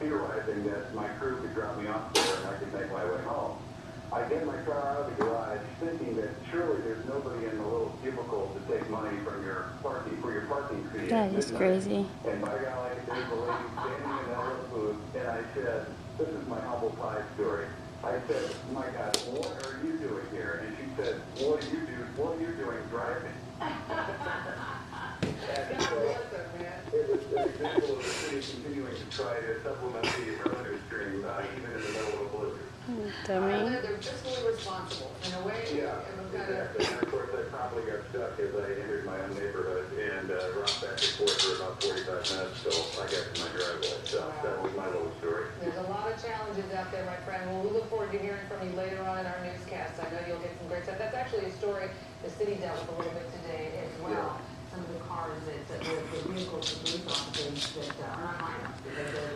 theorizing that my crew could drop me off there and I could make my way home. I get my car out of the garage thinking that surely there's nobody in the little cubicle to take money from your parking fee. That is crazy. And by golly, there's a lady standing in that little booth, and I said, this is my humble pie story. I said, my God, what are you doing here? And she said, what are you doing driving? And so, it was an example of the city continuing to try to supplement the revenue stream, even in the middle of a blizzard. Dummy. They're fiscally responsible in a way. Yeah, exactly. And of course, I probably got stuck as I entered my own neighborhood and rocked back and forth for about 45 minutes till I got to my driveway. So that was my little story. There's a lot of challenges out there, my friend. Well, we look forward to hearing from you later on in our newscast. I know you'll get some great stuff. That's actually a story the city dealt with a little bit today as well. Yeah. Some of the cars that the vehicles, the police officers that are not lined up because they're